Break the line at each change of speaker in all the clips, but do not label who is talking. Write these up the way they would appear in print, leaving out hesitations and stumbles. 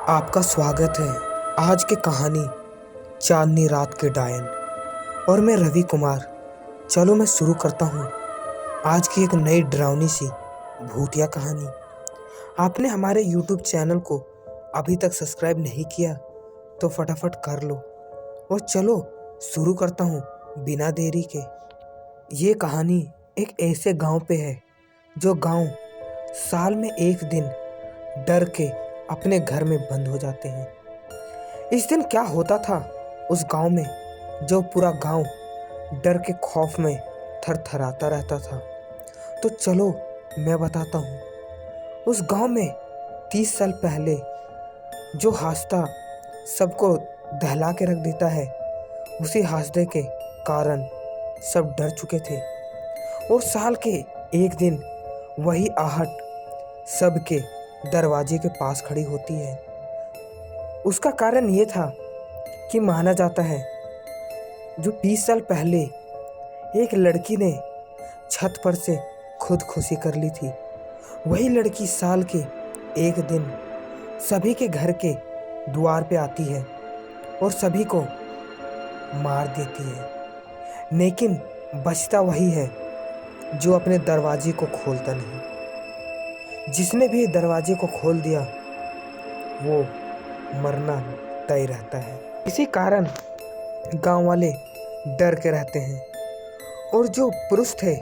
आपका स्वागत है आज की कहानी चांदनी रात के डायन। और मैं रवि कुमार। चलो मैं शुरू करता हूँ आज की एक नई डरावनी सी भूतिया कहानी। आपने हमारे YouTube चैनल को अभी तक सब्सक्राइब नहीं किया तो फटाफट कर लो। और चलो शुरू करता हूँ बिना देरी के। ये कहानी एक ऐसे गांव पे है जो गांव साल में एक दिन डर के अपने घर में बंद हो जाते हैं। इस दिन क्या होता था उस गांव में, जो पूरा गांव डर के खौफ में थरथराता रहता था। तो चलो मैं बताता हूँ। उस गांव में 30 साल पहले जो हादसा सबको दहला के रख देता है, उसी हादसे के कारण सब डर चुके थे। और साल के एक दिन वही आहट सबके दरवाजे के पास खड़ी होती है। उसका कारण ये था कि माना जाता है जो 20 साल पहले एक लड़की ने छत पर से खुदकुशी कर ली थी, वही लड़की साल के एक दिन सभी के घर के द्वार पे आती है और सभी को मार देती है। लेकिन बचता वही है जो अपने दरवाजे को खोलता नहीं। जिसने भी दरवाजे को खोल दिया वो मरना तय रहता है। इसी कारण गांव वाले डर के रहते हैं। और जो पुरुष थे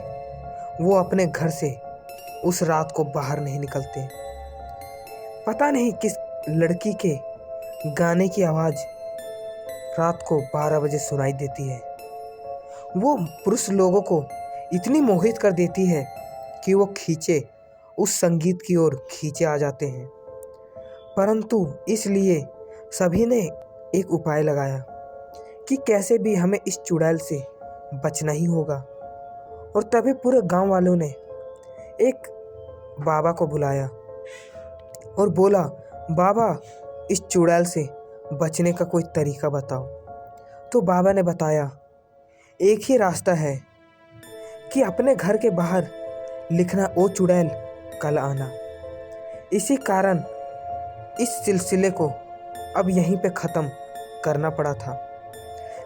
वो अपने घर से उस रात को बाहर नहीं निकलते। पता नहीं किस लड़की के गाने की आवाज़ रात को 12 बजे सुनाई देती है। वो पुरुष लोगों को इतनी मोहित कर देती है कि वो खींचे उस संगीत की ओर खींचे आ जाते हैं। परंतु इसलिए सभी ने एक उपाय लगाया कि कैसे भी हमें इस चुड़ैल से बचना ही होगा। और तभी पूरे गांव वालों ने एक बाबा को बुलाया और बोला, बाबा इस चुड़ैल से बचने का कोई तरीका बताओ। तो बाबा ने बताया, एक ही रास्ता है कि अपने घर के बाहर लिखना, ओ चुड़ैल कल आना। इसी कारण इस सिलसिले को अब यहीं पे ख़त्म करना पड़ा था।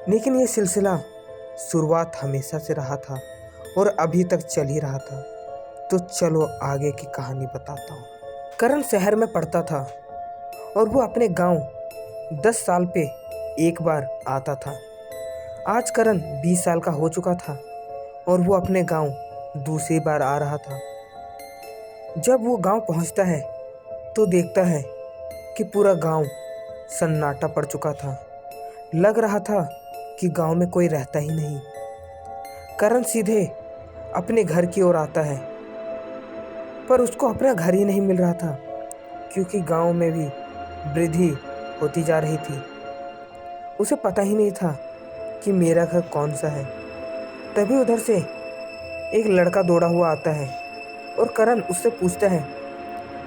लेकिन ये सिलसिला शुरुआत हमेशा से रहा था और अभी तक चल ही रहा था। तो चलो आगे की कहानी बताता हूँ। करण शहर में पढ़ता था और वो अपने गांव 10 साल पे एक बार आता था। आज करण 20 साल का हो चुका था और वो अपने गांव दूसरी बार आ रहा था। जब वो गांव पहुंचता है तो देखता है कि पूरा गांव सन्नाटा पड़ चुका था। लग रहा था कि गांव में कोई रहता ही नहीं। करण सीधे अपने घर की ओर आता है, पर उसको अपना घर ही नहीं मिल रहा था, क्योंकि गांव में भी वृद्धि होती जा रही थी। उसे पता ही नहीं था कि मेरा घर कौन सा है। तभी उधर से एक लड़का दौड़ा हुआ आता है और करण उससे पूछता है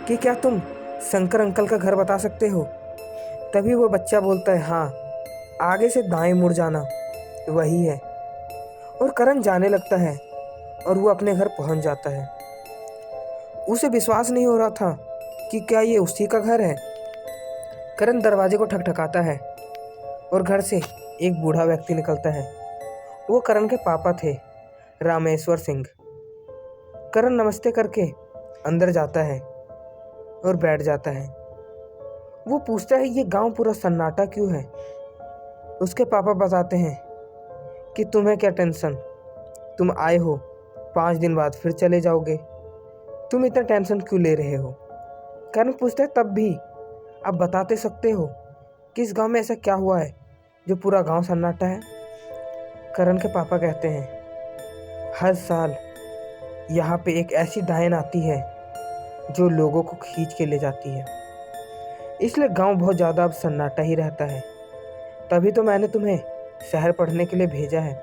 कि क्या तुम शंकर अंकल का घर बता सकते हो। तभी वो बच्चा बोलता है, हाँ, आगे से दाएं मुड़ जाना वही है। और करण जाने लगता है और वो अपने घर पहुंच जाता है। उसे विश्वास नहीं हो रहा था कि क्या ये उसी का घर है। करण दरवाजे को ठकठकाता है और घर से एक बूढ़ा व्यक्ति निकलता है। वो करण के पापा थे, रामेश्वर सिंह। करण नमस्ते करके अंदर जाता है और बैठ जाता है। वो पूछता है, ये गांव पूरा सन्नाटा क्यों है। उसके पापा बताते हैं कि तुम्हें क्या टेंशन, तुम आए हो, 5 दिन बाद फिर चले जाओगे, तुम इतना टेंशन क्यों ले रहे हो। करण पूछता है, तब भी आप बताते सकते हो कि इस गांव में ऐसा क्या हुआ है जो पूरा गांव सन्नाटा है। करण के पापा कहते हैं, हर साल यहाँ पे एक ऐसी डायन आती है जो लोगों को खींच के ले जाती है, इसलिए गांव बहुत ज़्यादा अब सन्नाटा ही रहता है। तभी तो मैंने तुम्हें शहर पढ़ने के लिए भेजा है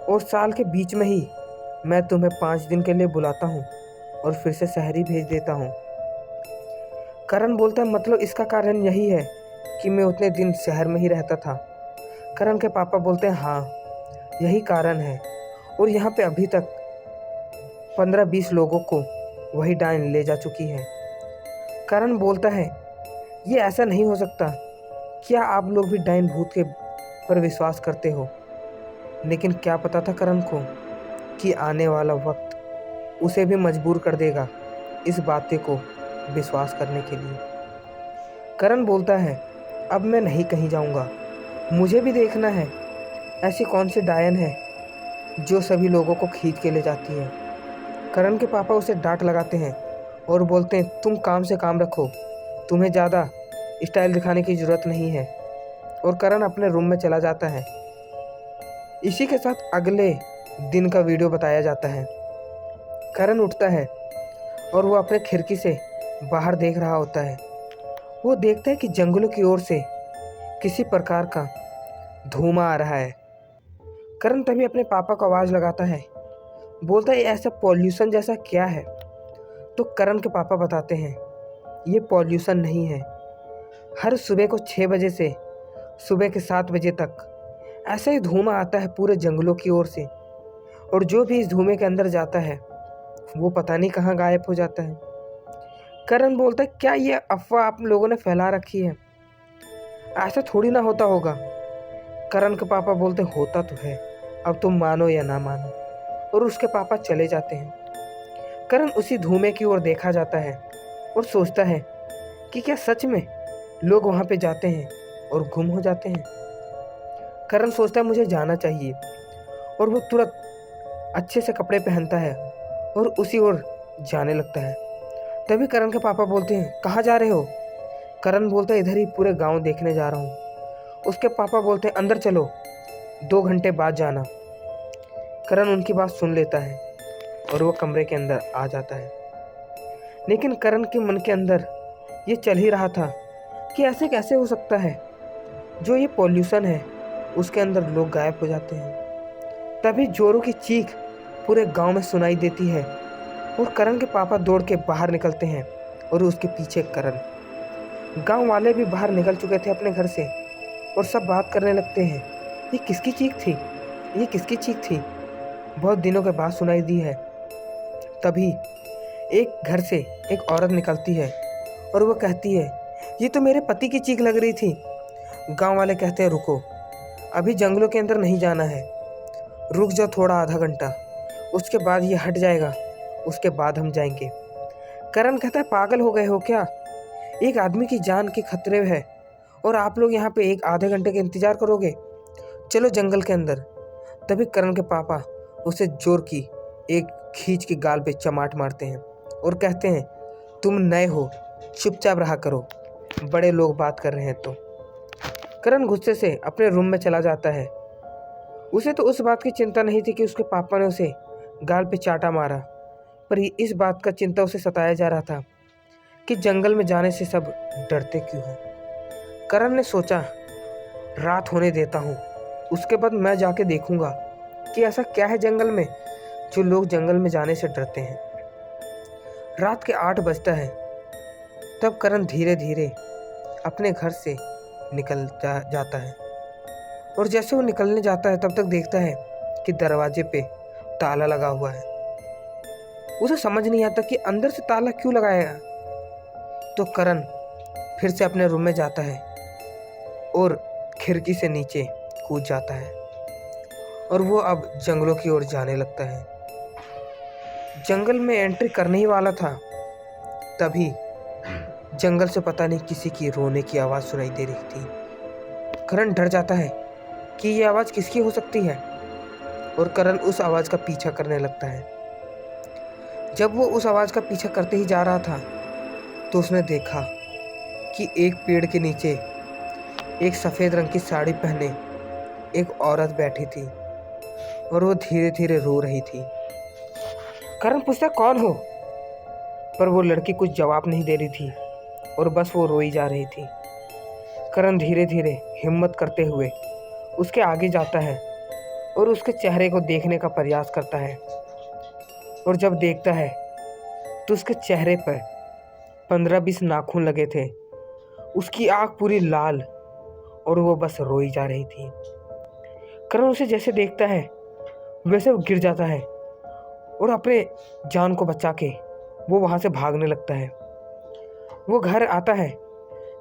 और साल के बीच में ही मैं तुम्हें 5 दिन के लिए बुलाता हूँ और फिर से शहर ही भेज देता हूँ। करण बोलता है, मतलब इसका कारण यही है कि मैं उतने दिन शहर में ही रहता था। करण के पापा बोलते हैं, हाँ, यही कारण है। और यहाँ पे अभी तक 15-20 लोगों को वही डायन ले जा चुकी है। करण बोलता है ये ऐसा नहीं हो सकता। क्या आप लोग भी डायन भूत के पर विश्वास करते हो? लेकिन क्या पता था करण को कि आने वाला वक्त उसे भी मजबूर कर देगा इस बातें को विश्वास करने के लिए। करण बोलता है, अब मैं नहीं कहीं जाऊंगा, मुझे भी देखना है ऐसी कौन सी डायन है जो सभी लोगों को खींच के ले जाती है। करण के पापा उसे डांट लगाते हैं और बोलते हैं, तुम काम से काम रखो, तुम्हें ज़्यादा स्टाइल दिखाने की ज़रूरत नहीं है। और करण अपने रूम में चला जाता है। इसी के साथ अगले दिन का वीडियो बताया जाता है। करण उठता है और वो अपने खिड़की से बाहर देख रहा होता है। वो देखता है कि जंगलों की ओर से किसी प्रकार का धुआं आ रहा है। करण तभी अपने पापा को आवाज़ लगाता है, बोलता है, ऐसा पॉल्यूशन जैसा क्या है? तो करण के पापा बताते हैं, ये पॉल्यूशन नहीं है। हर सुबह को 6 बजे से सुबह के 7 बजे तक ऐसा ही धुआं आता है पूरे जंगलों की ओर से, और जो भी इस धुएं के अंदर जाता है वो पता नहीं कहाँ गायब हो जाता है। करण बोलता है, क्या ये अफवाह आप लोगों ने फैला रखी है? ऐसा थोड़ी ना होता होगा। करण के पापा बोलते, होता तो है, अब तुम मानो या ना मानो। और उसके पापा चले जाते हैं। करण उसी धुएं की ओर देखा जाता है और सोचता है कि क्या सच में लोग वहाँ पे जाते हैं और गुम हो जाते हैं। करण सोचता है, मुझे जाना चाहिए, और वो तुरंत अच्छे से कपड़े पहनता है और उसी ओर जाने लगता है। तभी करण के पापा बोलते हैं, कहाँ जा रहे हो? करण बोलता है, इधर ही पूरे गांव देखने जा रहा हूँ। उसके पापा बोलते हैं, अंदर चलो, 2 घंटे बाद जाना। करण उनकी बात सुन लेता है और वो कमरे के अंदर आ जाता है। लेकिन करण के मन के अंदर ये चल ही रहा था कि ऐसे कैसे हो सकता है, जो ये पॉल्यूशन है उसके अंदर लोग गायब हो जाते हैं। तभी जोरों की चीख पूरे गांव में सुनाई देती है और करण के पापा दौड़ के बाहर निकलते हैं और उसके पीछे करण। गांव वाले भी बाहर निकल चुके थे अपने घर से और सब बात करने लगते हैं, ये किसकी चीख थी? ये किसकी चीख थी? बहुत दिनों के बाद सुनाई दी है। तभी एक घर से एक औरत निकलती है और वो कहती है, ये तो मेरे पति की चीख लग रही थी। गांव वाले कहते हैं, रुको, अभी जंगलों के अंदर नहीं जाना है, रुक जाओ थोड़ा, आधा घंटा, उसके बाद ये हट जाएगा, उसके बाद हम जाएंगे। करण कहता है, पागल हो गए हो क्या? एक आदमी की जान के खतरे है और आप लोग यहाँ पे एक आधे घंटे का इंतजार करोगे? चलो जंगल के अंदर। तभी करण के पापा उसे जोर की एक खींच के गाल पे चमाट मारते हैं और कहते हैं, तुम नए हो, चुपचाप रहा करो, बड़े लोग बात कर रहे हैं तो। करण गुस्से से अपने रूम में चला जाता है। उसे तो उस बात की चिंता नहीं थी कि उसके पापा ने उसे गाल पे चाटा मारा, पर इस बात का चिंता उसे सताया जा रहा था कि जंगल में जाने से सब डरते क्यों हैं। करण ने सोचा, रात होने देता हूँ, उसके बाद मैं जाके देखूंगा कि ऐसा क्या है जंगल में जो लोग जंगल में जाने से डरते हैं। रात के 8 बजता है। तब करण धीरे धीरे अपने घर से निकल जाता है और जैसे वो निकलने जाता है तब तक देखता है कि दरवाजे पे ताला लगा हुआ है। उसे समझ नहीं आता कि अंदर से ताला क्यों लगाया है। तो करण फिर से अपने रूम में जाता है और खिड़की से नीचे कूद जाता है और वो अब जंगलों की ओर जाने लगता है। जंगल में एंट्री करने ही वाला था, तभी जंगल से पता नहीं किसी की रोने की आवाज़ सुनाई दे रही थी। करण डर जाता है कि ये आवाज़ किसकी हो सकती है और करण उस आवाज़ का पीछा करने लगता है। जब वो उस आवाज़ का पीछा करते ही जा रहा था तो उसने देखा कि एक पेड़ के नीचे एक सफ़ेद रंग की साड़ी पहने एक औरत बैठी थी और वो धीरे धीरे रो रही थी। करण पूछता, कौन हो? पर वो लड़की कुछ जवाब नहीं दे रही थी और बस वो रोई जा रही थी। करण धीरे धीरे हिम्मत करते हुए उसके आगे जाता है और उसके चेहरे को देखने का प्रयास करता है और जब देखता है तो उसके चेहरे पर 15-20 नाखून लगे थे। उसकी आँख पूरी लाल और वो बस रोई जा रही थी। करण उसे जैसे देखता है वैसे वो गिर जाता है और अपने जान को बचा के वो वहाँ से भागने लगता है। वो घर आता है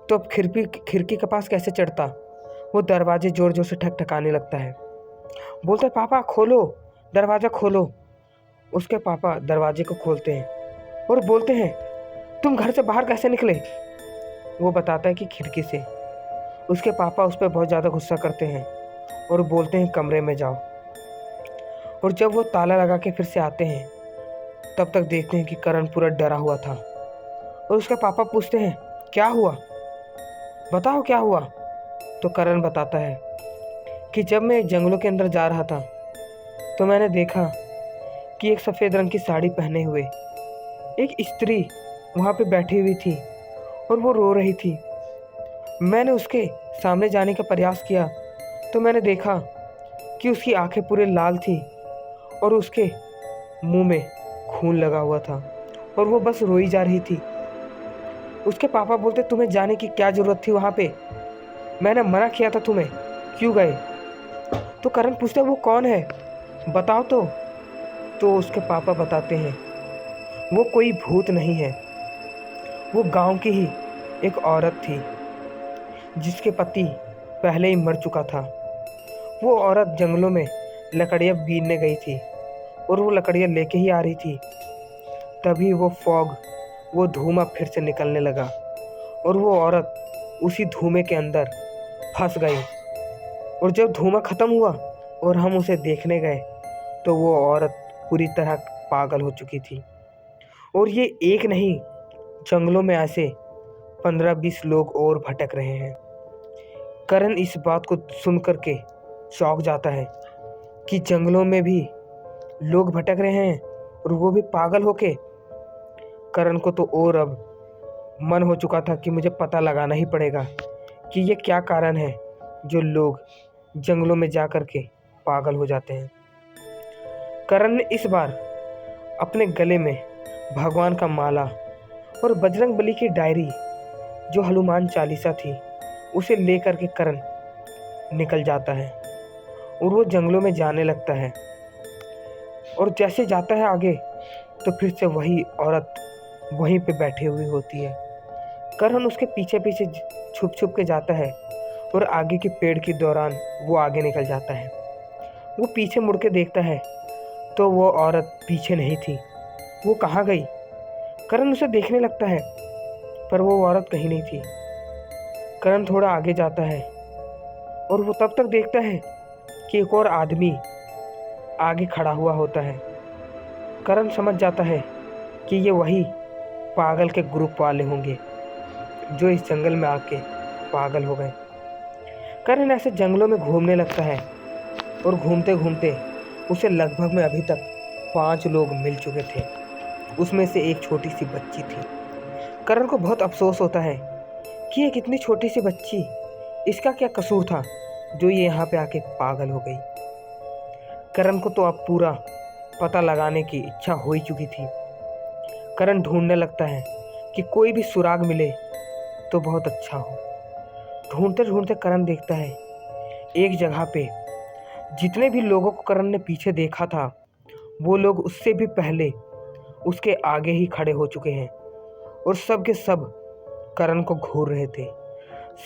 तो अब खिड़की के पास कैसे चढ़ता। वो दरवाजे जोर जोर से ठकठकाने लगता है। बोलता है, पापा खोलो, दरवाज़ा खोलो। उसके पापा दरवाजे को खोलते हैं और बोलते हैं, तुम घर से बाहर कैसे निकले। वो बताता है कि खिड़की से। उसके पापा उस पर बहुत ज़्यादा गुस्सा करते हैं और बोलते हैं, कमरे में जाओ। और जब वो ताला लगा के फिर से आते हैं, तब तक देखते हैं कि करण पूरा डरा हुआ था। और उसके पापा पूछते हैं, क्या हुआ, बताओ क्या हुआ। तो करण बताता है कि जब मैं जंगलों के अंदर जा रहा था तो मैंने देखा कि एक सफ़ेद रंग की साड़ी पहने हुए एक स्त्री वहाँ पे बैठी हुई थी और वो रो रही थी। मैंने उसके सामने जाने का प्रयास किया तो मैंने देखा कि उसकी आंखें पूरे लाल थी और उसके मुंह में खून लगा हुआ था और वो बस रोई जा रही थी। उसके पापा बोलते, तुम्हें जाने की क्या ज़रूरत थी वहाँ पे, मैंने मना किया था तुम्हें, क्यों गए। तो करण पूछता है, वो कौन है, बताओ तो उसके पापा बताते हैं, वो कोई भूत नहीं है, वो गांव की ही एक औरत थी जिसके पति पहले ही मर चुका था। वो औरत जंगलों में लकड़ियाँ बीनने गई थी और वो लकड़ियाँ लेके ही आ रही थी। तभी वो धुआं फिर से निकलने लगा और वो औरत उसी धुएं के अंदर फंस गई। और जब धुआं ख़त्म हुआ और हम उसे देखने गए तो वो औरत पूरी तरह पागल हो चुकी थी। और ये एक नहीं, जंगलों में ऐसे 15-20 लोग और भटक रहे हैं। करण इस बात को सुन कर के चौंक जाता है कि जंगलों में भी लोग भटक रहे हैं और वो भी पागल होके। करण को तो और अब मन हो चुका था कि मुझे पता लगाना ही पड़ेगा कि ये क्या कारण है जो लोग जंगलों में जा कर के पागल हो जाते हैं। करण ने इस बार अपने गले में भगवान का माला और बजरंग बली की डायरी जो हनुमान चालीसा थी उसे लेकर के करण निकल जाता है और वो जंगलों में जाने लगता है। और जैसे जाता है आगे तो फिर से वही औरत वहीं पे बैठी हुई होती है। करण उसके पीछे पीछे छुप छुप के जाता है और आगे के पेड़ के दौरान वो आगे निकल जाता है। वो पीछे मुड़ के देखता है तो वो औरत पीछे नहीं थी। वो कहाँ गई। करण उसे देखने लगता है पर वो औरत कहीं नहीं थी। करण थोड़ा आगे जाता है और वो तब तक देखता है कि एक और आदमी आगे खड़ा हुआ होता है। करण समझ जाता है कि ये वही पागल के ग्रुप वाले होंगे जो इस जंगल में आके पागल हो गए। करण ऐसे जंगलों में घूमने लगता है और घूमते घूमते उसे लगभग में अभी तक 5 लोग मिल चुके थे। उसमें से एक छोटी सी बच्ची थी। करण को बहुत अफसोस होता है कि एक इतनी छोटी सी बच्ची, इसका क्या कसूर था जो ये यहाँ पे आके पागल हो गई। करण को तो अब पूरा पता लगाने की इच्छा हो ही चुकी थी। करण ढूंढने लगता है कि कोई भी सुराग मिले तो बहुत अच्छा हो। ढूंढते ढूंढते करण देखता है एक जगह पे जितने भी लोगों को करण ने पीछे देखा था वो लोग उससे भी पहले उसके आगे ही खड़े हो चुके हैं और सब के सब करण को घूर रहे थे।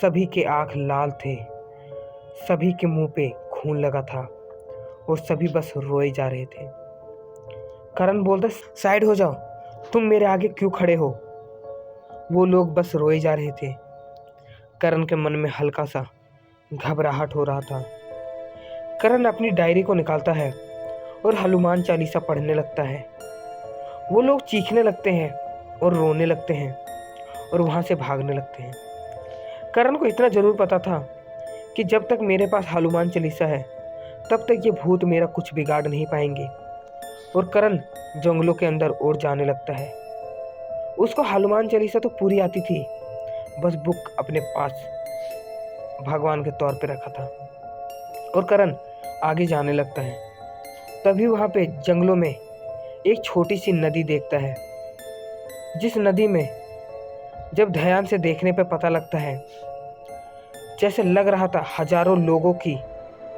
सभी के आंख लाल थे, सभी के मुंह पे खून लगा था और सभी बस रोए जा रहे थे। करण बोलता, साइड हो जाओ, तुम मेरे आगे क्यों खड़े हो। वो लोग बस रोए जा रहे थे। करण के मन में हल्का सा घबराहट हो रहा था। करण अपनी डायरी को निकालता है और हनुमान चालीसा पढ़ने लगता है। वो लोग चीखने लगते हैं और रोने लगते हैं और वहाँ से भागने लगते हैं। करण को इतना ज़रूर पता था कि जब तक मेरे पास हनुमान चालीसा है तब तक ये भूत मेरा कुछ बिगाड़ नहीं पाएंगे। और करण जंगलों के अंदर और जाने लगता है। उसको हनुमान चालीसा तो पूरी आती थी, बस बुक अपने पास भगवान के तौर पे रखा था। और करण आगे जाने लगता है। तभी वहाँ पे जंगलों में एक छोटी सी नदी देखता है, जिस नदी में जब ध्यान से देखने पे पता लगता है जैसे लग रहा था हजारों लोगों की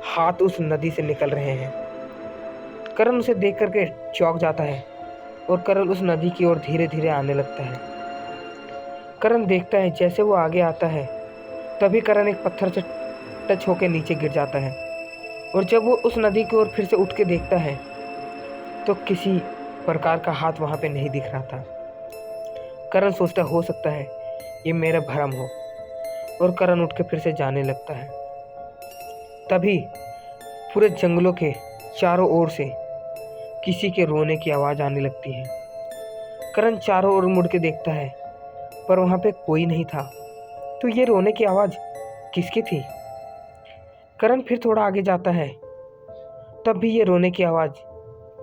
हाथ उस नदी से निकल रहे हैं। करण उसे देख करके चौंक जाता है और करण उस नदी की ओर धीरे धीरे आने लगता है। करण देखता है जैसे वो आगे आता है तभी करण एक पत्थर से टच होकर नीचे गिर जाता है। और जब वो उस नदी की ओर फिर से उठ के देखता है तो किसी प्रकार का हाथ वहां पे नहीं दिख रहा था। करण सोचता हो सकता है ये मेरा भ्रम हो, और करण उठ के फिर से जाने लगता है। तभी पूरे जंगलों के चारों ओर से किसी के रोने की आवाज़ आने लगती है। करण चारों ओर मुड़ के देखता है पर वहाँ पे कोई नहीं था। तो ये रोने की आवाज़ किसकी थी? करण फिर थोड़ा आगे जाता है, तब भी ये रोने की आवाज़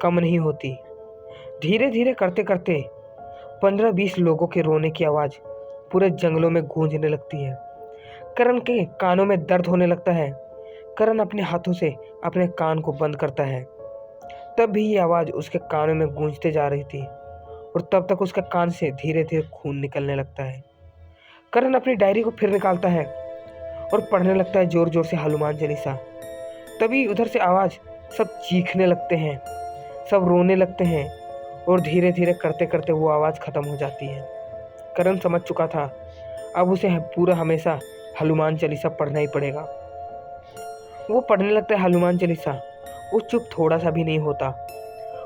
कम नहीं होती। धीरे धीरे करते करते 15-20 लोगों के रोने की आवाज़ पूरे जंगलों में गूंजने लगती है। करण के कानों में दर्द होने लगता है। करण अपने हाथों से अपने कान को बंद करता है। तब भी ये आवाज़ उसके कानों में गूंजते जा रही थी और तब तक उसके कान से धीरे धीरे खून निकलने लगता है। करण अपनी डायरी को फिर निकालता है और पढ़ने लगता है जोर जोर से हनुमान चालीसा। तभी उधर से आवाज़, सब चीखने लगते हैं, सब रोने लगते हैं और धीरे धीरे करते करते वो आवाज़ ख़त्म हो जाती है। करण समझ चुका था अब उसे पूरा हमेशा हनुमान चालीसा पढ़ना ही पड़ेगा। वो पढ़ने लगता है हनुमान चालीसा। वो चुप थोड़ा सा भी नहीं होता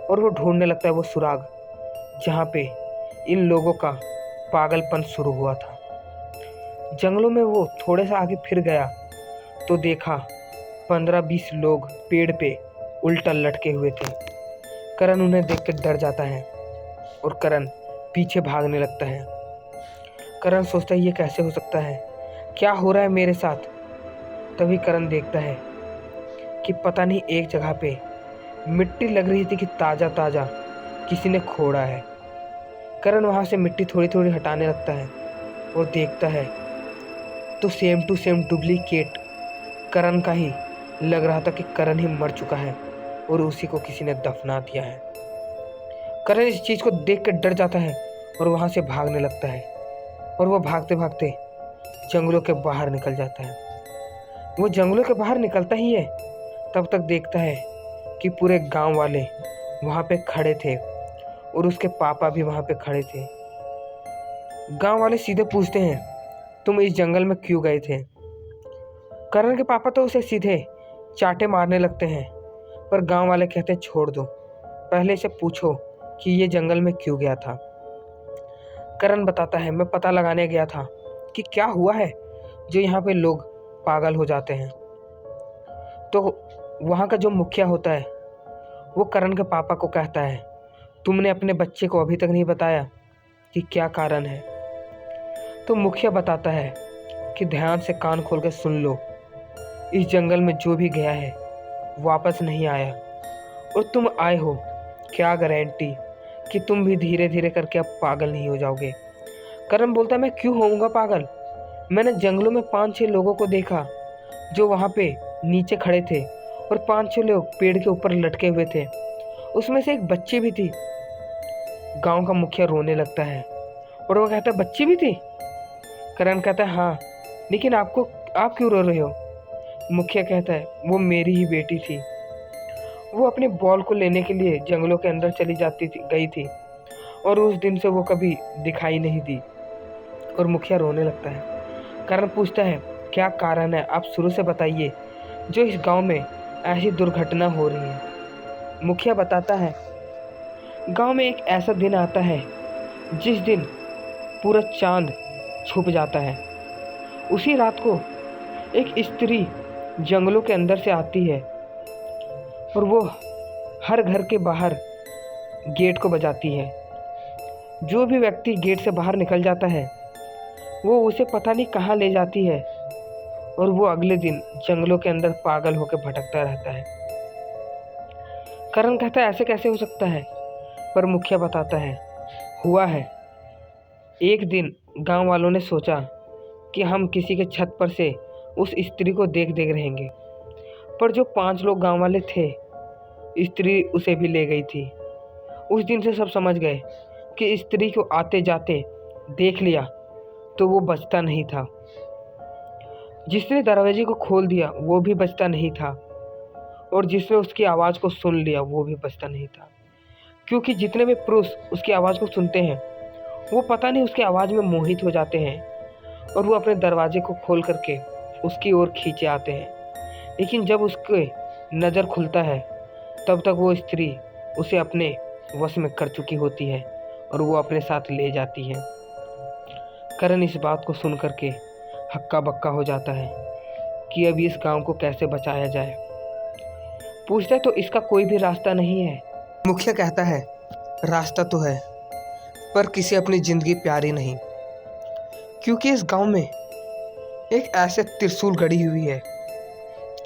और वो ढूंढने लगता है वो सुराग जहाँ पे इन लोगों का पागलपन शुरू हुआ था। जंगलों में वो थोड़े सा आगे फिर गया तो देखा 15-20 लोग पेड़ पे उल्टा लटके हुए थे। करण उन्हें देख कर डर जाता है और करण पीछे भागने लगता है। करण सोचता है ये कैसे हो सकता है, क्या हो रहा है मेरे साथ। तभी करण देखता है कि पता नहीं एक जगह पे मिट्टी लग रही थी कि ताज़ा ताज़ा किसी ने खोड़ा है। करण वहाँ से मिट्टी थोड़ी थोड़ी हटाने लगता है और देखता है तो सेम टू सेम डुप्लीकेट करण का ही लग रहा था कि करण ही मर चुका है और उसी को किसी ने दफना दिया है। करण इस चीज़ को देख कर डर जाता है और वहाँ से भागने लगता है और वो भागते भागते जंगलों के बाहर निकल जाता है। वो जंगलों के बाहर निकलता ही है तब तक देखता है कि पूरे गांव वाले वहाँ पे खड़े थे और उसके पापा भी वहाँ पे खड़े थे। गांव वाले सीधे पूछते हैं तुम इस जंगल में क्यों गए थे? करण के पापा तो उसे सीधे चाटे मारने लगते हैं पर गांव वाले कहते हैं छोड़ दो, पहले से पूछो कि ये जंगल में क्यों गया था। करण बताता है मैं पता लगाने गया था कि क्या हुआ है जो यहाँ पे लोग पागल हो जाते हैं। तो वहाँ का जो मुखिया होता है वो करण के पापा को कहता है तुमने अपने बच्चे को अभी तक नहीं बताया कि क्या कारण है। तो मुखिया बताता है कि ध्यान से कान खोल के सुन लो, इस जंगल में जो भी गया है वापस नहीं आया और तुम आए हो, क्या गारंटी कि तुम भी धीरे धीरे करके अब पागल नहीं हो जाओगे। करण बोलता है मैं क्यों होऊंगा पागल, मैंने जंगलों में 5-6 लोगों को देखा जो वहाँ पे नीचे खड़े थे और 5-6 लोग पेड़ के ऊपर लटके हुए थे, उसमें से एक बच्ची भी थी। गांव का मुखिया रोने लगता है और वो कहता है बच्ची भी थी? करण कहता है हाँ, लेकिन आप क्यों रो रहे हो? मुखिया कहता है वो मेरी ही बेटी थी, वो अपने बॉल को लेने के लिए जंगलों के अंदर गई थी और उस दिन से वो कभी दिखाई नहीं दी। और मुखिया रोने लगता है। करण पूछता है क्या कारण है, आप शुरू से बताइए जो इस गांव में ऐसी दुर्घटना हो रही है। मुखिया बताता है गांव में एक ऐसा दिन आता है जिस दिन पूरा चांद छुप जाता है। उसी रात को एक स्त्री जंगलों के अंदर से आती है और वो हर घर के बाहर गेट को बजाती है। जो भी व्यक्ति गेट से बाहर निकल जाता है वो उसे पता नहीं कहाँ ले जाती है और वो अगले दिन जंगलों के अंदर पागल होकर भटकता रहता है। करण कहता है ऐसे कैसे हो सकता है, पर मुखिया बताता है हुआ है। एक दिन गांव वालों ने सोचा कि हम किसी के छत पर से उस स्त्री को देख रहेंगे, पर जो 5 लोग गांव वाले थे स्त्री उसे भी ले गई थी। उस दिन से सब समझ गए कि स्त्री को आते जाते देख लिया तो वो बचता नहीं था। जिसने दरवाजे को खोल दिया वो भी बचता नहीं था और जिसने उसकी आवाज़ को सुन लिया वो भी बचता नहीं था, क्योंकि जितने भी पुरुष उसकी आवाज़ को सुनते हैं वो पता नहीं उसकी आवाज़ में मोहित हो जाते हैं और वो अपने दरवाजे को खोल करके उसकी ओर खींचे आते हैं। लेकिन जब उसके नज़र खुलता है तब तक वो स्त्री उसे अपने वश में कर चुकी होती है और वो अपने साथ ले जाती है। करण इस बात को सुन करके हक्का बक्का हो जाता है कि अब इस गांव को कैसे बचाया जाए। पूछता है तो इसका कोई भी रास्ता नहीं है। मुखिया कहता है रास्ता तो है पर किसी अपनी जिंदगी प्यारी नहीं, क्योंकि इस गांव में एक ऐसे त्रिशूल गड़ी हुई है।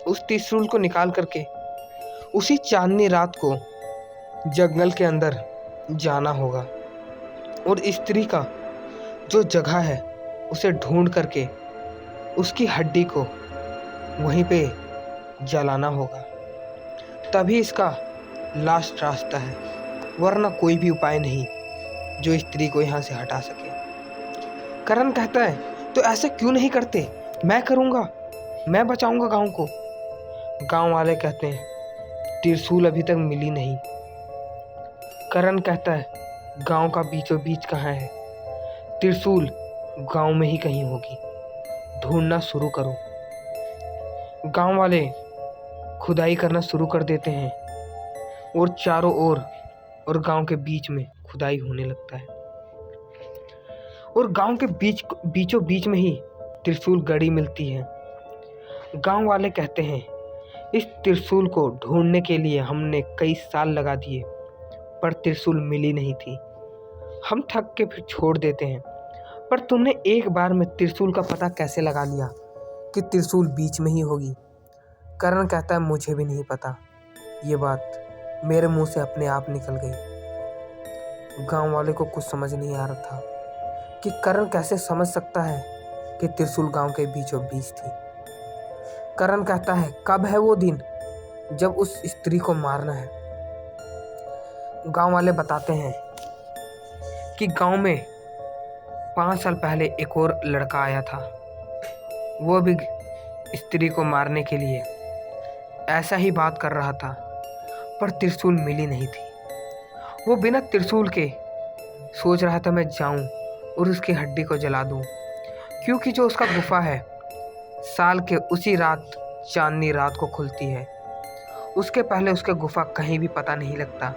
उस त्रिशूल को निकाल करके उसी चांदनी रात को जंगल के अंदर जाना होगा और स्त्री का जो जगह है उसे ढूंढ करके उसकी हड्डी को वहीं पे जलाना होगा। तभी इसका लास्ट रास्ता है, वरना कोई भी उपाय नहीं जो स्त्री को यहाँ से हटा सके। करण कहता है तो ऐसे क्यों नहीं करते, मैं करूँगा, मैं बचाऊँगा गांव को। गांव वाले कहते हैं त्रिशूल अभी तक मिली नहीं। करण कहता है गांव का बीचों बीच कहाँ है, त्रिशूल गांव में ही कहीं होगी, ढूंढना शुरू करो। गांव वाले खुदाई करना शुरू कर देते हैं और चारों ओर और गांव के बीच में खुदाई होने लगता है और गांव के बीचों बीच में ही त्रिशूल गड़ी मिलती है। गांव वाले कहते हैं इस त्रिशूल को ढूंढने के लिए हमने कई साल लगा दिए पर त्रिशूल मिली नहीं थी। हम थक के फिर छोड़ देते हैं, पर तुमने एक बार में त्रिशूल का पता कैसे लगा लिया कि त्रिशूल बीच में ही होगी। करण कहता है मुझे भी नहीं पता, ये बात मेरे मुंह से अपने आप निकल गई। गांव वाले को कुछ समझ नहीं आ रहा था कि करण कैसे समझ सकता है कि त्रिशूल गांव के बीचों बीच थी। करण कहता है कब है वो दिन जब उस स्त्री को मारना है। गांव वाले बताते हैं कि गांव में 5 साल पहले एक और लड़का आया था, वो भी स्त्री को मारने के लिए ऐसा ही बात कर रहा था, पर त्रिशूल मिली नहीं थी। वो बिना त्रिशूल के सोच रहा था मैं जाऊं और उसकी हड्डी को जला दूं, क्योंकि जो उसका गुफा है साल के उसी रात चांदनी रात को खुलती है। उसके पहले उसके गुफा कहीं भी पता नहीं लगता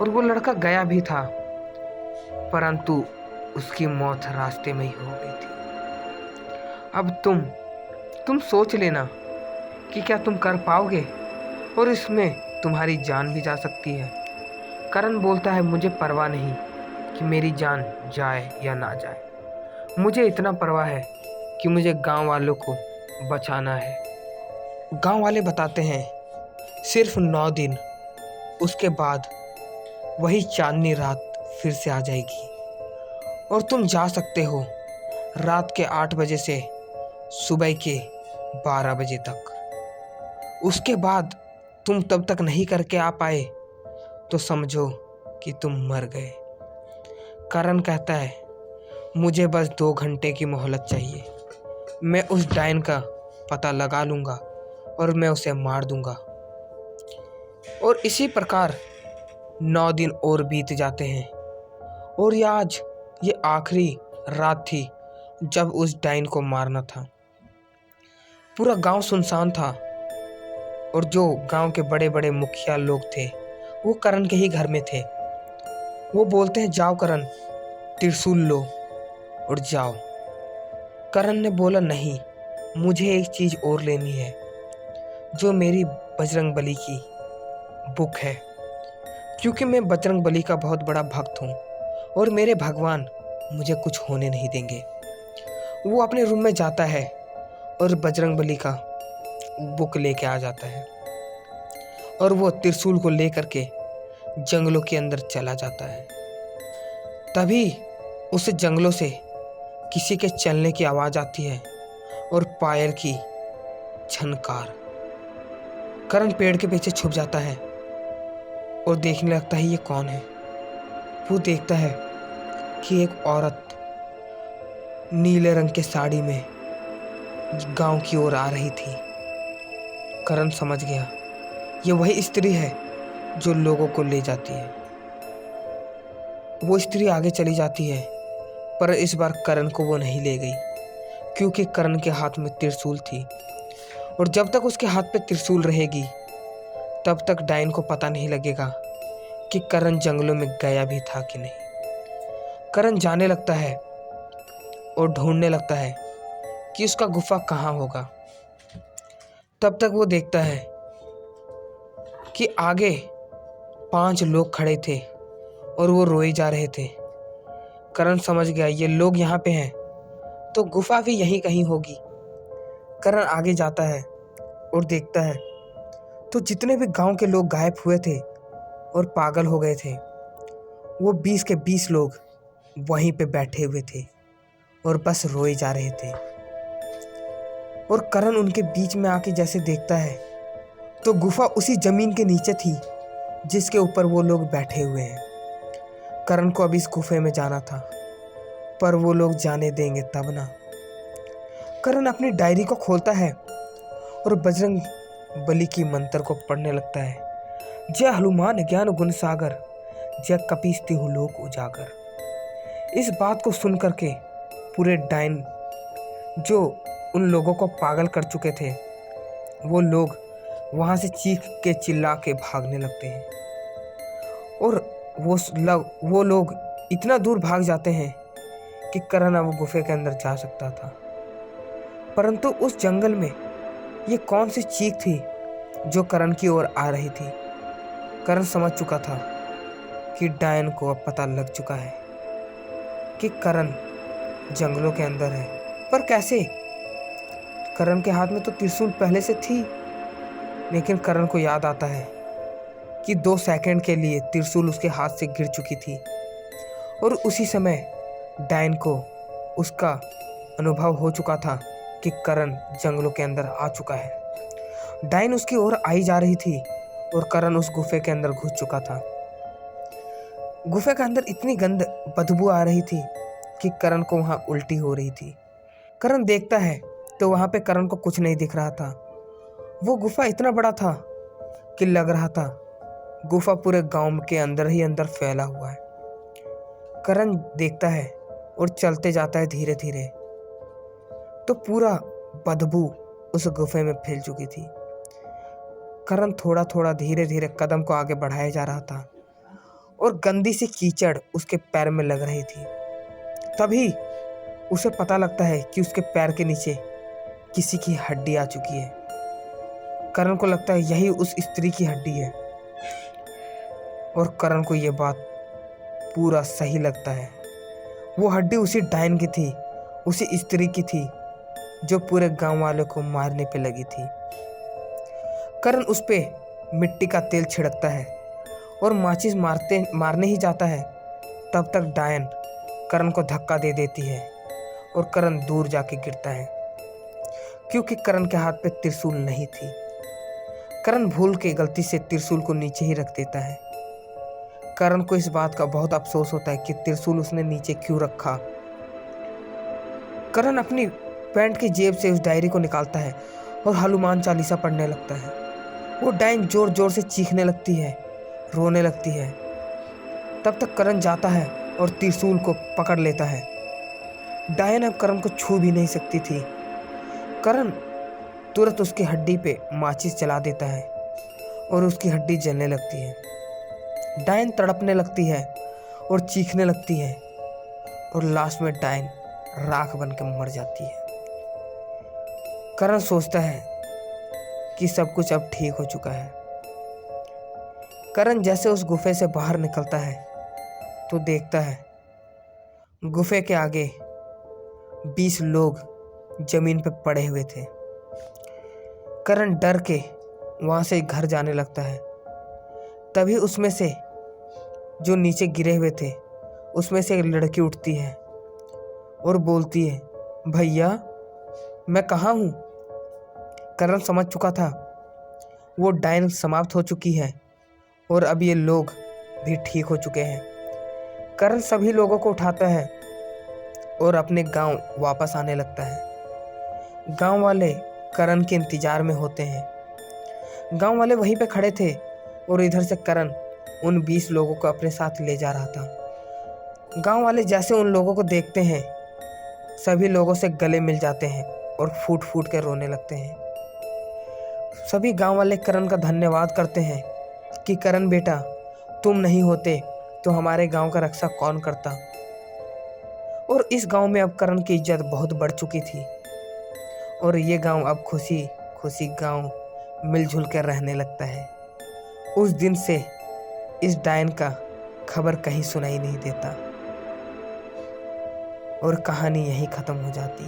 और वो लड़का गया भी था, परंतु उसकी मौत रास्ते में ही हो गई थी। अब तुम सोच लेना कि क्या तुम कर पाओगे, और इसमें तुम्हारी जान भी जा सकती है। करण बोलता है मुझे परवाह नहीं कि मेरी जान जाए या ना जाए, मुझे इतना परवाह है कि मुझे गांव वालों को बचाना है। गांव वाले बताते हैं सिर्फ 9 दिन, उसके बाद वही चांदनी रात फिर से आ जाएगी और तुम जा सकते हो रात के 8 बजे से सुबह के 12 बजे तक। उसके बाद तुम तब तक नहीं करके आ पाए तो समझो कि तुम मर गए। करण कहता है मुझे बस 2 घंटे की मोहलत चाहिए, मैं उस डायन का पता लगा लूँगा और मैं उसे मार दूँगा। और इसी प्रकार 9 दिन और बीत जाते हैं और आज ये आखिरी रात थी जब उस डायन को मारना था। पूरा गांव सुनसान था और जो गांव के बड़े बड़े मुखिया लोग थे वो करण के ही घर में थे। वो बोलते हैं जाओ करण, त्रिशूल लो और जाओ। करण ने बोला नहीं, मुझे एक चीज़ और लेनी है, जो मेरी बजरंगबली की बुक है, क्योंकि मैं बजरंगबली का बहुत बड़ा भक्त हूँ और मेरे भगवान मुझे कुछ होने नहीं देंगे। वो अपने रूम में जाता है और बजरंगबली का बुक लेके आ जाता है और वो त्रिशूल को लेकर के जंगलों के अंदर चला जाता है। तभी उस जंगलों से किसी के चलने की आवाज़ आती है और पायल की झनकार। करण पेड़ के पीछे छुप जाता है और देखने लगता है ये कौन है। वो देखता है कि एक औरत नीले रंग के साड़ी में गांव की ओर आ रही थी। करण समझ गया ये वही स्त्री है जो लोगों को ले जाती है। वो स्त्री आगे चली जाती है, पर इस बार करण को वो नहीं ले गई, क्योंकि करण के हाथ में त्रिशूल थी। और जब तक उसके हाथ पे त्रिशूल रहेगी तब तक डायन को पता नहीं लगेगा कि करण जंगलों में गया भी था कि नहीं। करण जाने लगता है और ढूंढने लगता है कि उसका गुफा कहाँ होगा। तब तक वो देखता है कि आगे 5 लोग खड़े थे और वो रोए जा रहे थे। करण समझ गया ये लोग यहाँ पे हैं तो गुफा भी यहीं कहीं होगी। करण आगे जाता है और देखता है तो जितने भी गांव के लोग गायब हुए थे और पागल हो गए थे, वो 20 के 20 लोग वहीं पे बैठे हुए थे और बस रोए जा रहे थे। और करण उनके बीच में आके जैसे देखता है तो गुफा उसी जमीन के नीचे थी जिसके ऊपर वो लोग बैठे हुए हैं। करण को अब इस गुफे में जाना था, पर वो लोग जाने देंगे तब ना। करण अपनी डायरी को खोलता है और बजरंग बली की मंत्र को पढ़ने लगता है। जय हनुमान ज्ञान गुण सागर, जय कपीस तिहु लोक उजागर। इस बात को सुन करके पूरे डायन जो उन लोगों को पागल कर चुके थे, वो लोग वहाँ से चीख के चिल्ला के भागने लगते हैं। और वो लोग इतना दूर भाग जाते हैं कि करण अब गुफे के अंदर जा सकता था। परंतु उस जंगल में ये कौन सी चीख थी जो करण की ओर आ रही थी। करण समझ चुका था कि डायन को अब पता लग चुका है कि करण जंगलों के अंदर है। पर कैसे? करण के हाथ में तो त्रिशूल पहले से थी। लेकिन करण को याद आता है कि 2 सेकंड के लिए त्रिशूल उसके हाथ से गिर चुकी थी और उसी समय डायन को उसका अनुभव हो चुका था कि करण जंगलों के अंदर आ चुका है। डायन उसकी ओर आई जा रही थी और करण उस गुफे के अंदर घुस चुका था। गुफे के अंदर इतनी गंद बदबू आ रही थी कि करण को वहाँ उल्टी हो रही थी। करण देखता है तो वहाँ पे करण को कुछ नहीं दिख रहा था। वो गुफा इतना बड़ा था कि लग रहा था गुफा पूरे गांव के अंदर ही अंदर फैला हुआ है। करण देखता है और चलते जाता है धीरे धीरे, तो पूरा बदबू उस गुफे में फैल चुकी थी। करण थोड़ा थोड़ा धीरे धीरे कदम को आगे बढ़ाया जा रहा था और गंदी सी कीचड़ उसके पैर में लग रही थी। तभी उसे पता लगता है कि उसके पैर के नीचे किसी की हड्डी आ चुकी है। करण को लगता है यही उस स्त्री की हड्डी है और करण को यह बात पूरा सही लगता है। वो हड्डी उसी डायन की थी, उसी स्त्री की थी जो पूरे गांव वालों को मारने पे लगी थी। करण उस पे मिट्टी का तेल छिड़कता है और माचिस मारने ही जाता है, तब तक डायन करण को धक्का दे देती है और करण दूर जाके गिरता है, क्योंकि करण के हाथ पे त्रिशूल नहीं थी। करण भूल के गलती से त्रिशूल को नीचे ही रख देता है। करण को इस बात का बहुत अफसोस होता है कि त्रिशूल उसने नीचे क्यों रखा। करण अपनी पैंट की जेब से उस डायरी को निकालता है और हनुमान चालीसा पढ़ने लगता है। वो डायन जोर जोर से चीखने लगती है, रोने लगती है। तब तक करण जाता है और त्रिशूल को पकड़ लेता है। डायन अब करण को छू भी नहीं सकती थी। करण तुरंत उसकी हड्डी पे माचिस जला देता है और उसकी हड्डी जलने लगती है। डायन तड़पने लगती है और चीखने लगती है और लास्ट में डायन राख बन के मर जाती है। करण सोचता है कि सब कुछ अब ठीक हो चुका है। करण जैसे उस गुफे से बाहर निकलता है तो देखता है गुफे के आगे 20 लोग जमीन पर पड़े हुए थे। करण डर के वहां से घर जाने लगता है। तभी उसमें से जो नीचे गिरे हुए थे उसमें से एक लड़की उठती है और बोलती है, भैया मैं कहाँ हूँ। करण समझ चुका था वो डायन समाप्त हो चुकी है और अब ये लोग भी ठीक हो चुके हैं। करण सभी लोगों को उठाता है और अपने गांव वापस आने लगता है। गांव वाले करण के इंतजार में होते हैं। गांव वाले वहीं पे खड़े थे और इधर से करण उन 20 लोगों को अपने साथ ले जा रहा था। गांव वाले जैसे उन लोगों को देखते हैं, सभी लोगों से गले मिल जाते हैं और फूट फूट कर रोने लगते हैं। सभी गांव वाले करण का धन्यवाद करते हैं कि करण बेटा, तुम नहीं होते तो हमारे गांव का रक्षा कौन करता। और इस गांव में अब करण की इज्जत बहुत बढ़ चुकी थी और ये गांव अब खुशी खुशी गांव मिलजुल कर रहने लगता है। उस दिन से इस डायन का खबर कहीं सुनाई नहीं देता और कहानी यहीं ख़त्म हो जाती।